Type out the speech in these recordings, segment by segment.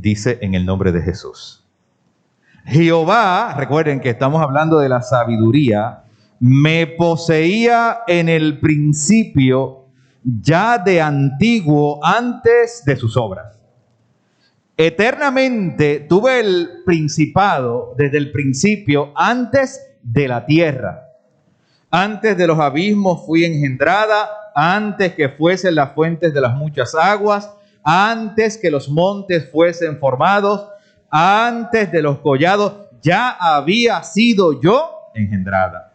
dice en el nombre de Jesús. Jehová, recuerden que estamos hablando de la sabiduría, me poseía en el principio, ya de antiguo, antes de sus obras. Eternamente tuve el principado desde el principio, antes de la tierra. Antes de los abismos fui engendrada, antes que fuesen las fuentes de las muchas aguas, antes que los montes fuesen formados, antes de los collados, ya había sido yo engendrada.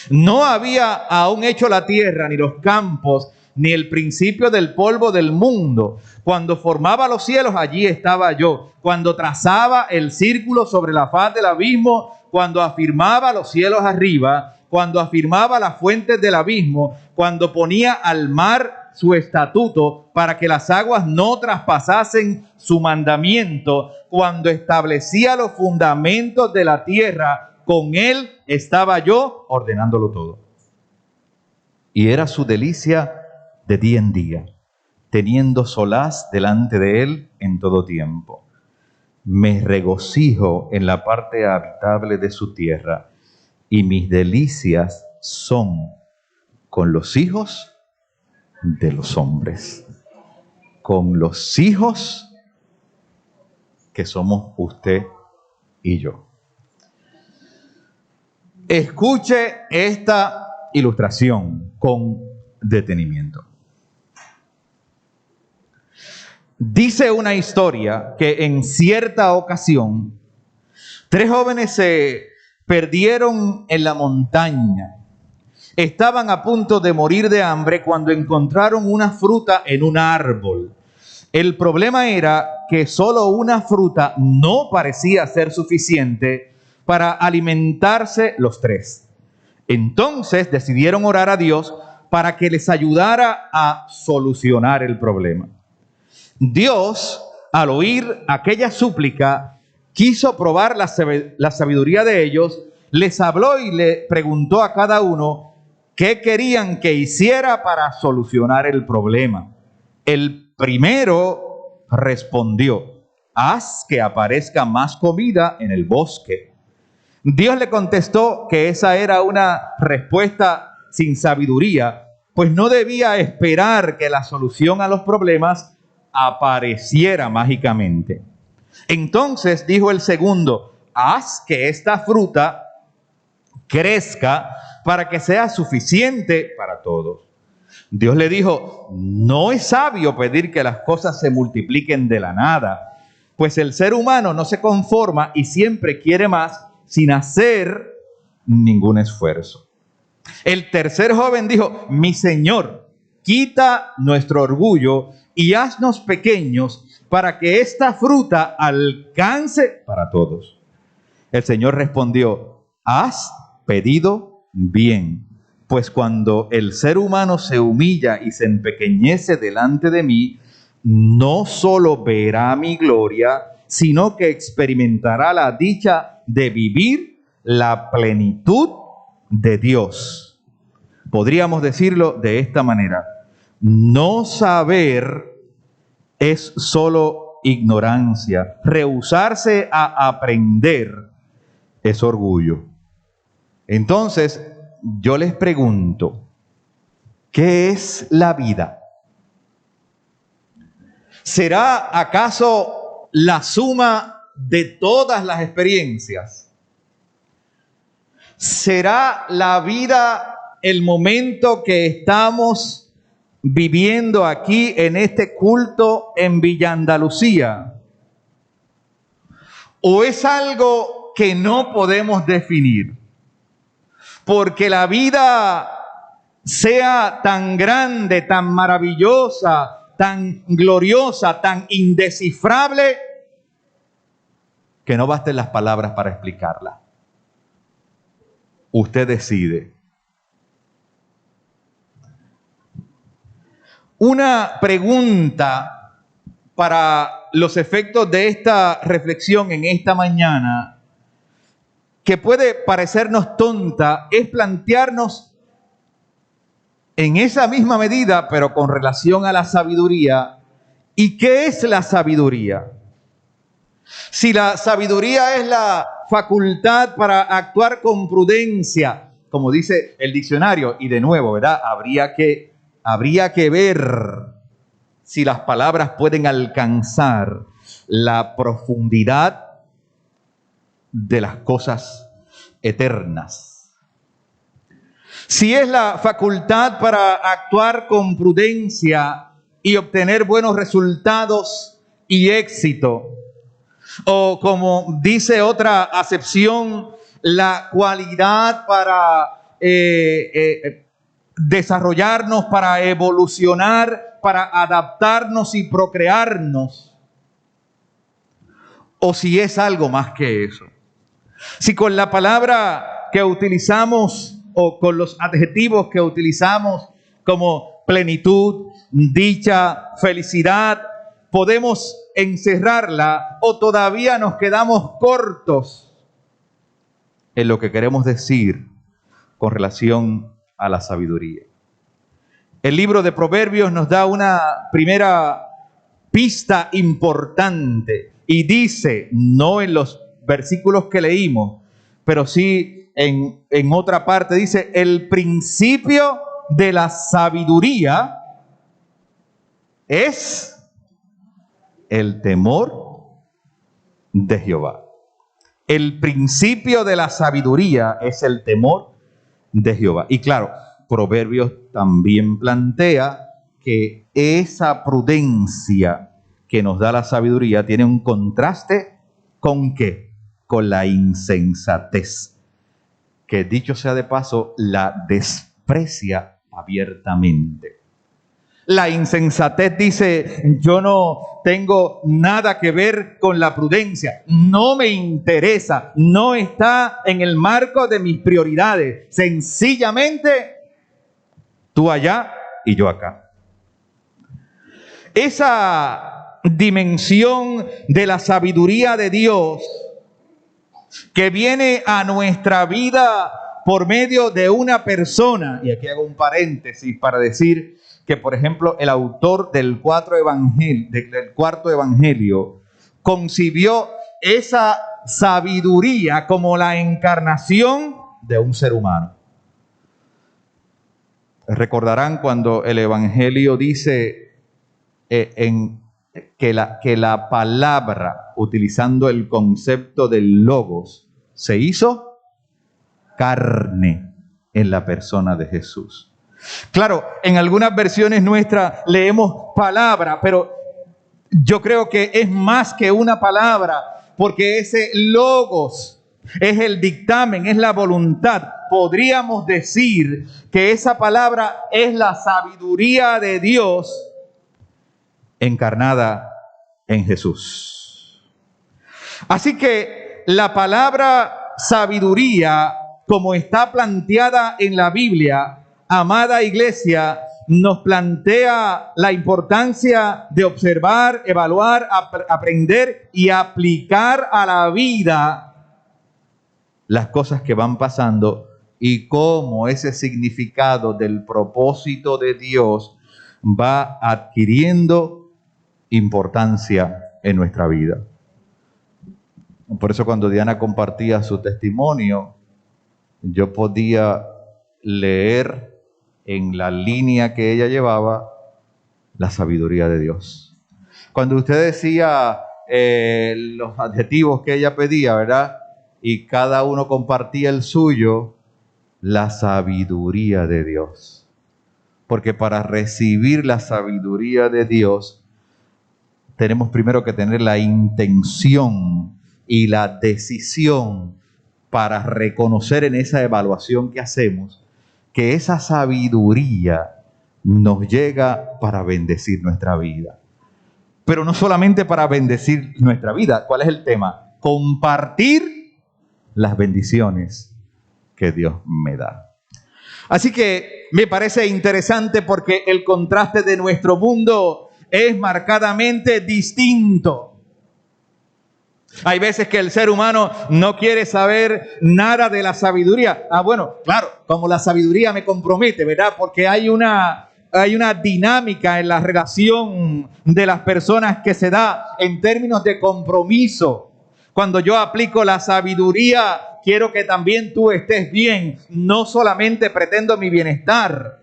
No había aún hecho la tierra, ni los campos, ni el principio del polvo del mundo. Cuando formaba los cielos, allí estaba yo. Cuando trazaba el círculo sobre la faz del abismo, cuando afirmaba los cielos arriba, cuando afirmaba las fuentes del abismo, cuando ponía al mar su estatuto para que las aguas no traspasasen su mandamiento, cuando establecía los fundamentos de la tierra, con él estaba yo ordenándolo todo. Y era su delicia de día en día, teniendo solaz delante de él en todo tiempo. Me regocijo en la parte habitable de su tierra, y mis delicias son con los hijos de los hombres, con los hijos que somos usted y yo. Escuche esta ilustración con detenimiento. Dice una historia que en cierta ocasión 3 jóvenes se perdieron en la montaña. Estaban a punto de morir de hambre cuando encontraron una fruta en un árbol. El problema era que solo una fruta no parecía ser suficiente para alimentarse los 3. Entonces decidieron orar a Dios para que les ayudara a solucionar el problema. Dios, al oír aquella súplica, quiso probar la sabiduría de ellos, les habló y le preguntó a cada uno qué querían que hiciera para solucionar el problema. El primero respondió: haz que aparezca más comida en el bosque. Dios le contestó que esa era una respuesta sin sabiduría, pues no debía esperar que la solución a los problemas apareciera mágicamente. Entonces dijo el segundo: haz que esta fruta crezca para que sea suficiente para todos. Dios le dijo: no es sabio pedir que las cosas se multipliquen de la nada, pues el ser humano no se conforma y siempre quiere más sin hacer ningún esfuerzo. El tercer joven dijo: mi Señor, quita nuestro orgullo y haznos pequeños para que esta fruta alcance para todos. El Señor respondió: has pedido bien, pues cuando el ser humano se humilla y se empequeñece delante de mí, no solo verá mi gloria, sino que experimentará la dicha de vivir la plenitud de Dios. Podríamos decirlo de esta manera: no saber es solo ignorancia. Rehusarse a aprender es orgullo. Entonces, yo les pregunto, ¿qué es la vida? ¿Será acaso la suma de todas las experiencias? ¿Será la vida el momento que estamos viviendo aquí en este culto en Villa Andalucía? ¿O es algo que no podemos definir? Porque la vida sea tan grande, tan maravillosa, tan gloriosa, tan indescifrable, que no basten las palabras para explicarla. Usted decide. Una pregunta para los efectos de esta reflexión en esta mañana, que puede parecernos tonta, es plantearnos en esa misma medida, pero con relación a la sabiduría. ¿Y qué es la sabiduría? Si la sabiduría es la facultad para actuar con prudencia, como dice el diccionario, y de nuevo, ¿verdad? Habría que ver si las palabras pueden alcanzar la profundidad de las cosas eternas. Si es la facultad para actuar con prudencia y obtener buenos resultados y éxito, o como dice otra acepción, la cualidad para desarrollarnos, para evolucionar, para adaptarnos y procrearnos, o si es algo más que eso. Si con la palabra que utilizamos o con los adjetivos que utilizamos como plenitud, dicha, felicidad, podemos encerrarla o todavía nos quedamos cortos en lo que queremos decir con relación a la sabiduría. El libro de Proverbios nos da una primera pista importante y dice, no en los versículos que leímos, pero sí en otra parte, dice, el principio de la sabiduría es el temor de Jehová. El principio de la sabiduría es el temor de Jehová. Y claro, Proverbios también plantea que esa prudencia que nos da la sabiduría tiene un contraste ¿con qué? Con la insensatez, que dicho sea de paso, la desprecia abiertamente. La insensatez dice, yo no tengo nada que ver con la prudencia, no me interesa, no está en el marco de mis prioridades. Sencillamente, tú allá y yo acá. Esa dimensión de la sabiduría de Dios que viene a nuestra vida por medio de una persona, y aquí hago un paréntesis para decir que, por ejemplo, el autor del cuarto evangelio concibió esa sabiduría como la encarnación de un ser humano. Recordarán cuando el evangelio dice que la palabra, utilizando el concepto del logos, se hizo carne en la persona de Jesús. Claro, en algunas versiones nuestras leemos palabra, pero yo creo que es más que una palabra, porque ese logos es el dictamen, es la voluntad. Podríamos decir que esa palabra es la sabiduría de Dios encarnada en Jesús. Así que la palabra sabiduría, como está planteada en la Biblia, amada iglesia, nos plantea la importancia de observar, evaluar, aprender y aplicar a la vida las cosas que van pasando y cómo ese significado del propósito de Dios va adquiriendo importancia en nuestra vida. Por eso cuando Diana compartía su testimonio, yo podía leer en la línea que ella llevaba la sabiduría de Dios. Cuando usted decía los adjetivos que ella pedía, ¿verdad? Y cada uno compartía el suyo, la sabiduría de Dios. Porque para recibir la sabiduría de Dios, tenemos primero que tener la intención y la decisión para reconocer en esa evaluación que hacemos que esa sabiduría nos llega para bendecir nuestra vida. Pero no solamente para bendecir nuestra vida. ¿Cuál es el tema? Compartir las bendiciones que Dios me da. Así que me parece interesante porque el contraste de nuestro mundo es marcadamente distinto. Hay veces que el ser humano no quiere saber nada de la sabiduría. Bueno, claro, como la sabiduría me compromete, ¿verdad? Porque hay una hay una dinámica en la relación de las personas que se da en términos de compromiso. Cuando yo aplico la sabiduría, quiero que también tú estés bien. No solamente pretendo mi bienestar.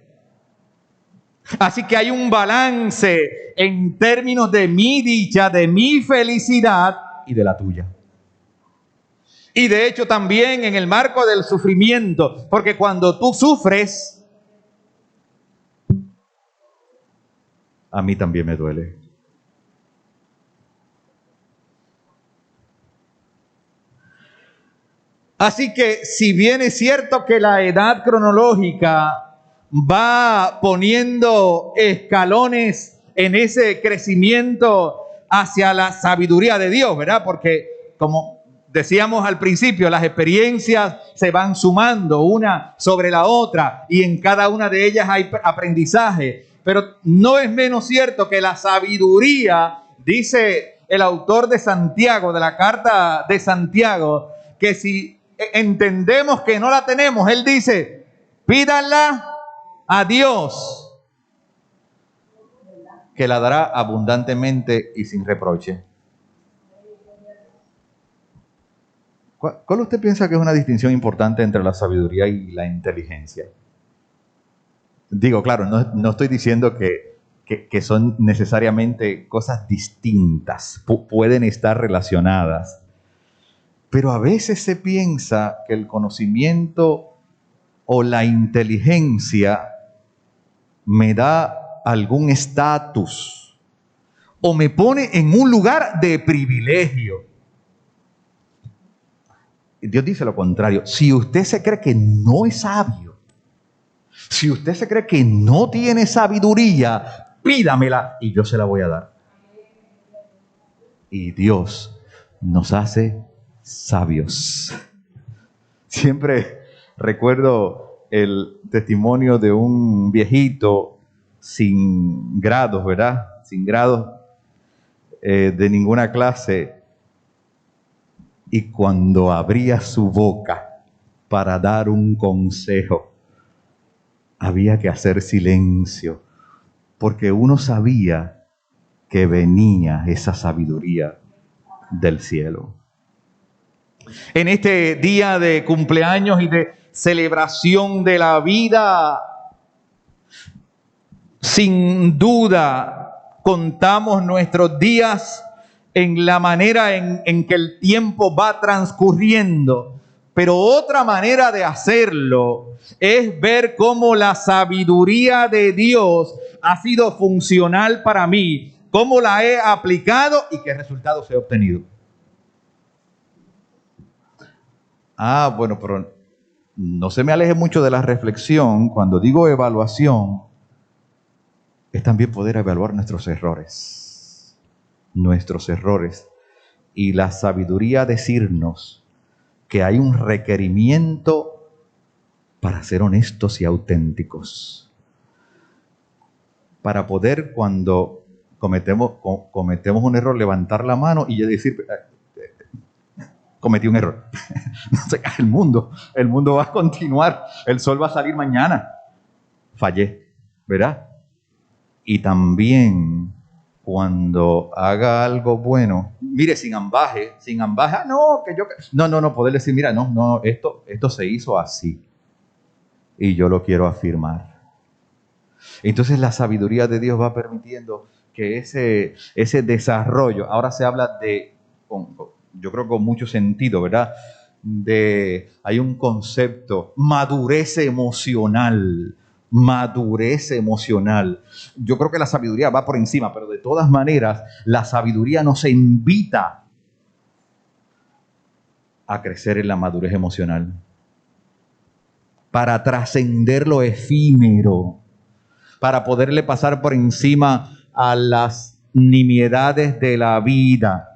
Así que hay un balance en términos de mi dicha, de mi felicidad y de la tuya. Y de hecho también en el marco del sufrimiento, porque cuando tú sufres, a mí también me duele. Así que si bien es cierto que la edad cronológica va poniendo escalones en ese crecimiento hacia la sabiduría de Dios, ¿verdad? Porque como decíamos al principio, las experiencias se van sumando una sobre la otra y en cada una de ellas hay aprendizaje. Pero no es menos cierto que la sabiduría, dice el autor de Santiago, de la carta de Santiago, que si entendemos que no la tenemos, él dice, pídanla a Dios, que la dará abundantemente y sin reproche. ¿Cuál usted piensa que es una distinción importante entre la sabiduría y la inteligencia? Digo, claro, no estoy diciendo que son necesariamente cosas distintas, pueden estar relacionadas, pero a veces se piensa que el conocimiento o la inteligencia me da algún estatus o me pone en un lugar de privilegio. Dios dice lo contrario. Si usted se cree que no es sabio, si usted se cree que no tiene sabiduría, pídamela y yo se la voy a dar. Y Dios nos hace sabios. Siempre recuerdo el testimonio de un viejito sin grados, ¿verdad? Sin grados de ninguna clase. Y cuando abría su boca para dar un consejo, había que hacer silencio, porque uno sabía que venía esa sabiduría del cielo. En este día de cumpleaños y de celebración de la vida, sin duda contamos nuestros días en la manera en que el tiempo va transcurriendo. Pero otra manera de hacerlo es ver cómo la sabiduría de Dios ha sido funcional para mí, cómo la he aplicado y qué resultados he obtenido. Bueno, pero no se me aleje mucho de la reflexión. Cuando digo evaluación, es también poder evaluar nuestros errores. Y la sabiduría decirnos que hay un requerimiento para ser honestos y auténticos, para poder, cuando cometemos un error, levantar la mano y decir, cometí un error. El mundo va a continuar, el sol va a salir mañana, fallé, ¿verdad? Y también cuando haga algo bueno, mire, sin ambaje, no, poder decir, mira, no, esto se hizo así y yo lo quiero afirmar. Entonces la sabiduría de Dios va permitiendo que ese desarrollo, ahora se habla yo creo con mucho sentido, ¿verdad? Hay un concepto, madurez emocional. Yo creo que la sabiduría va por encima, pero de todas maneras, la sabiduría nos invita a crecer en la madurez emocional, para trascender lo efímero, para poderle pasar por encima a las nimiedades de la vida,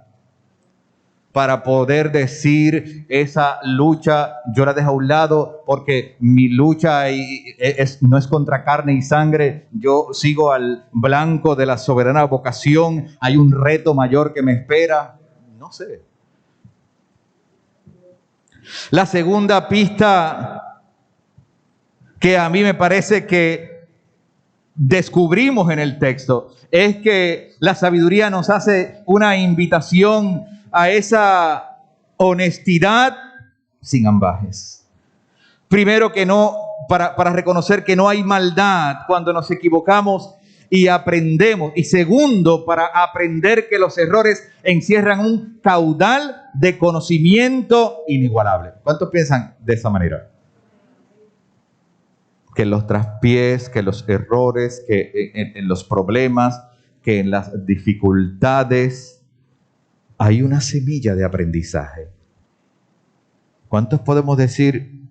para poder decir esa lucha, yo la dejo a un lado porque mi lucha no es contra carne y sangre, yo sigo al blanco de la soberana vocación, hay un reto mayor que me espera, no sé. La segunda pista que a mí me parece que descubrimos en el texto es que la sabiduría nos hace una invitación a esa honestidad sin ambajes. Primero que no, para reconocer que no hay maldad cuando nos equivocamos y aprendemos. Y segundo, para aprender que los errores encierran un caudal de conocimiento inigualable. ¿Cuántos piensan de esa manera? Que en los traspiés, que en los errores, que en los problemas, que en las dificultades hay una semilla de aprendizaje. ¿Cuántos podemos decir,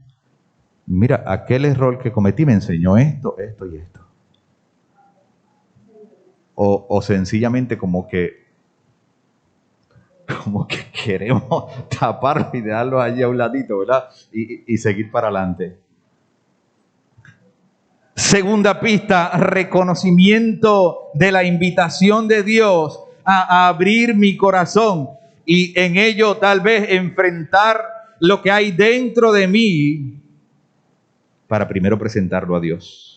mira, aquel error que cometí me enseñó esto, esto y esto? O sencillamente como que queremos taparlo y dejarlo allí a un ladito, ¿verdad? Y seguir para adelante. Segunda pista, reconocimiento de la invitación de Dios a abrir mi corazón y en ello tal vez enfrentar lo que hay dentro de mí para primero presentarlo a Dios.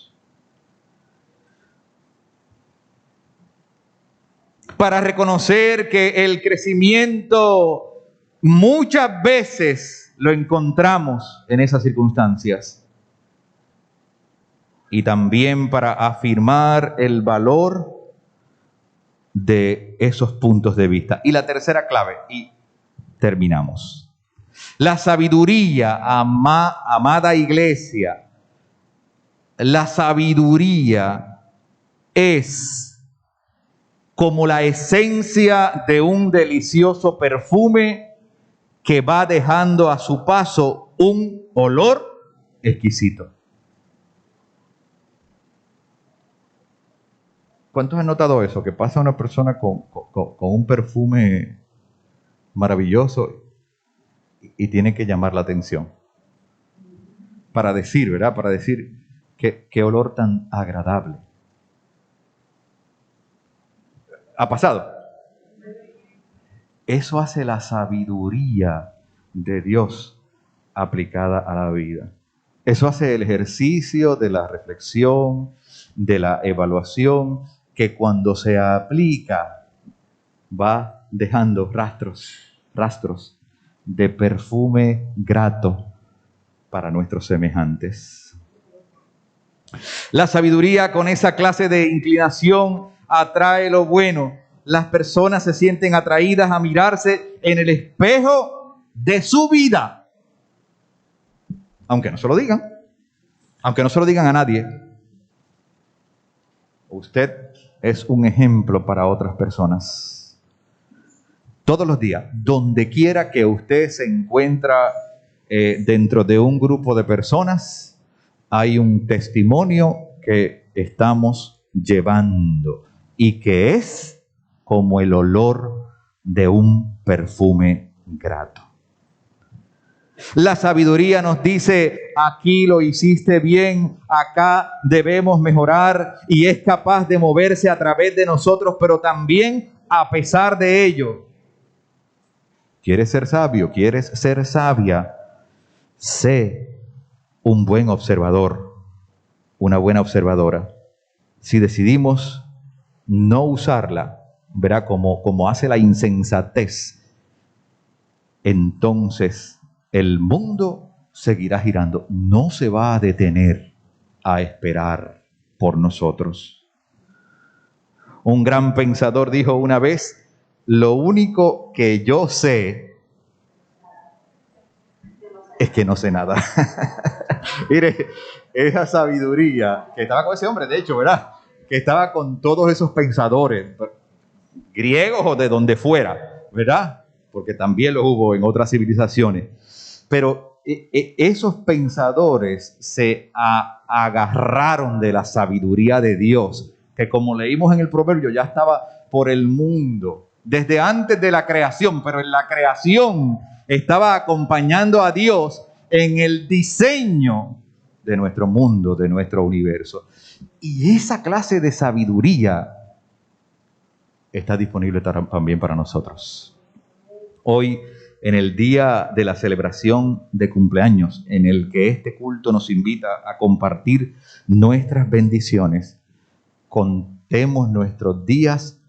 Para reconocer que el crecimiento muchas veces lo encontramos en esas circunstancias. Y también para afirmar el valor de esos puntos de vista. Y la tercera clave, y terminamos. La sabiduría, amada iglesia, la sabiduría es como la esencia de un delicioso perfume que va dejando a su paso un olor exquisito. ¿Cuántos han notado eso? Que pasa una persona con un perfume maravilloso y tiene que llamar la atención. Para decir, ¿verdad? Para decir qué olor tan agradable. ¿Ha pasado? Eso hace la sabiduría de Dios aplicada a la vida. Eso hace el ejercicio de la reflexión, de la evaluación, que cuando se aplica va dejando rastros de perfume grato para nuestros semejantes. La sabiduría con esa clase de inclinación atrae lo bueno. Las personas se sienten atraídas a mirarse en el espejo de su vida. Aunque no se lo digan. Aunque no se lo digan a nadie. Usted es un ejemplo para otras personas. Todos los días, donde quiera que usted se encuentra dentro de un grupo de personas, hay un testimonio que estamos llevando y que es como el olor de un perfume grato. La sabiduría nos dice, aquí lo hiciste bien, acá debemos mejorar, y es capaz de moverse a través de nosotros, pero también a pesar de ello. ¿Quieres ser sabio? ¿Quieres ser sabia? Sé un buen observador, una buena observadora. Si decidimos no usarla, verá como hace la insensatez, entonces el mundo seguirá girando, no se va a detener a esperar por nosotros. Un gran pensador dijo una vez, lo único que yo sé es que no sé nada. Mire, esa sabiduría que estaba con ese hombre, de hecho, ¿verdad? Que estaba con todos esos pensadores, griegos o de donde fuera, ¿verdad? Porque también los hubo en otras civilizaciones. Pero esos pensadores se agarraron de la sabiduría de Dios, que como leímos en el proverbio, ya estaba por el mundo, desde antes de la creación, pero en la creación estaba acompañando a Dios en el diseño de nuestro mundo, de nuestro universo. Y esa clase de sabiduría está disponible también para nosotros. Hoy, en el día de la celebración de cumpleaños, en el que este culto nos invita a compartir nuestras bendiciones, contemos nuestros días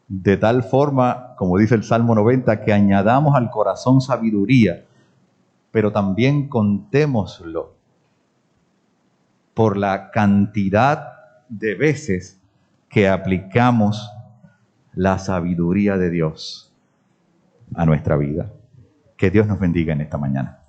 de tal forma, como dice el Salmo 90, que añadamos al corazón sabiduría, pero también contémoslo por la cantidad de veces que aplicamos la sabiduría de Dios a nuestra vida. Que Dios nos bendiga en esta mañana.